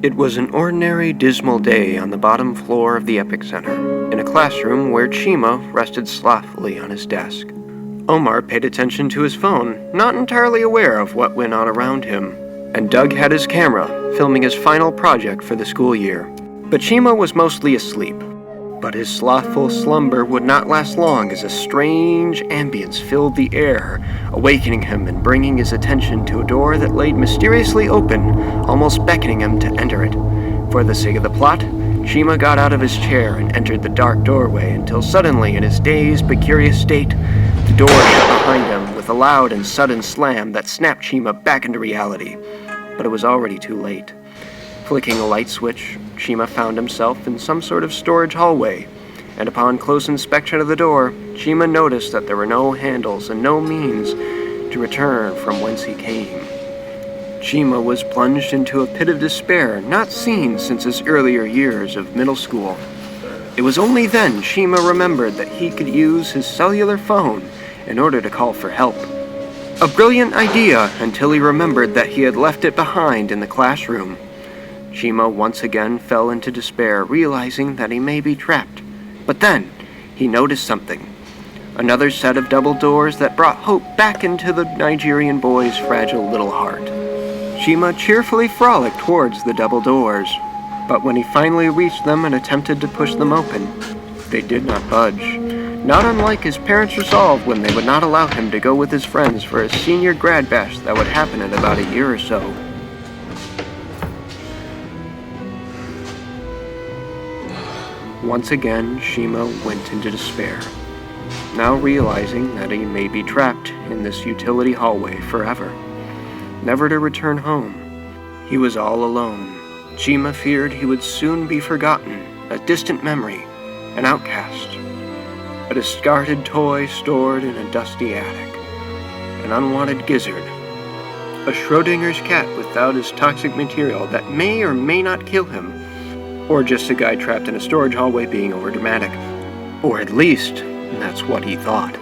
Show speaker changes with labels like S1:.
S1: It was an ordinary, dismal day on the bottom floor of the Epicenter, in a classroom where Chima rested slothfully on his desk. Omar paid attention to his phone, not entirely aware of what went on around him, and Doug had his camera, filming his final project for the school year. But Chima was mostly asleep. But his slothful slumber would not last long as a strange ambience filled the air, awakening him and bringing his attention to a door that laid mysteriously open, almost beckoning him to enter it. For the sake of the plot, Chima got out of his chair and entered the dark doorway until suddenly, in his dazed but curious state, the door shut behind him with a loud and sudden slam that snapped Chima back into reality. But it was already too late. Flicking a light switch, Chima found himself in some sort of storage hallway, and upon close inspection of the door, Chima noticed that there were no handles and no means to return from whence he came. Chima was plunged into a pit of despair not seen since his earlier years of middle school. It was only then Chima remembered that he could use his cellular phone in order to call for help. A brilliant idea until he remembered that he had left it behind in the classroom. Chima once again fell into despair, realizing that he may be trapped. But then, he noticed something. Another set of double doors that brought hope back into the Nigerian boy's fragile little heart. Chima cheerfully frolicked towards the double doors, but when he finally reached them and attempted to push them open, they did not budge. Not unlike his parents' resolve when they would not allow him to go with his friends for a senior grad bash that would happen in about a year or so. Once again, Chima went into despair, now realizing that he may be trapped in this utility hallway forever, never to return home. He was all alone. Chima feared he would soon be forgotten, a distant memory, an outcast, a discarded toy stored in a dusty attic, an unwanted gizzard, a Schrodinger's cat without his toxic material that may or may not kill him, or just a guy trapped in a storage hallway being overdramatic. Or at least, that's what he thought.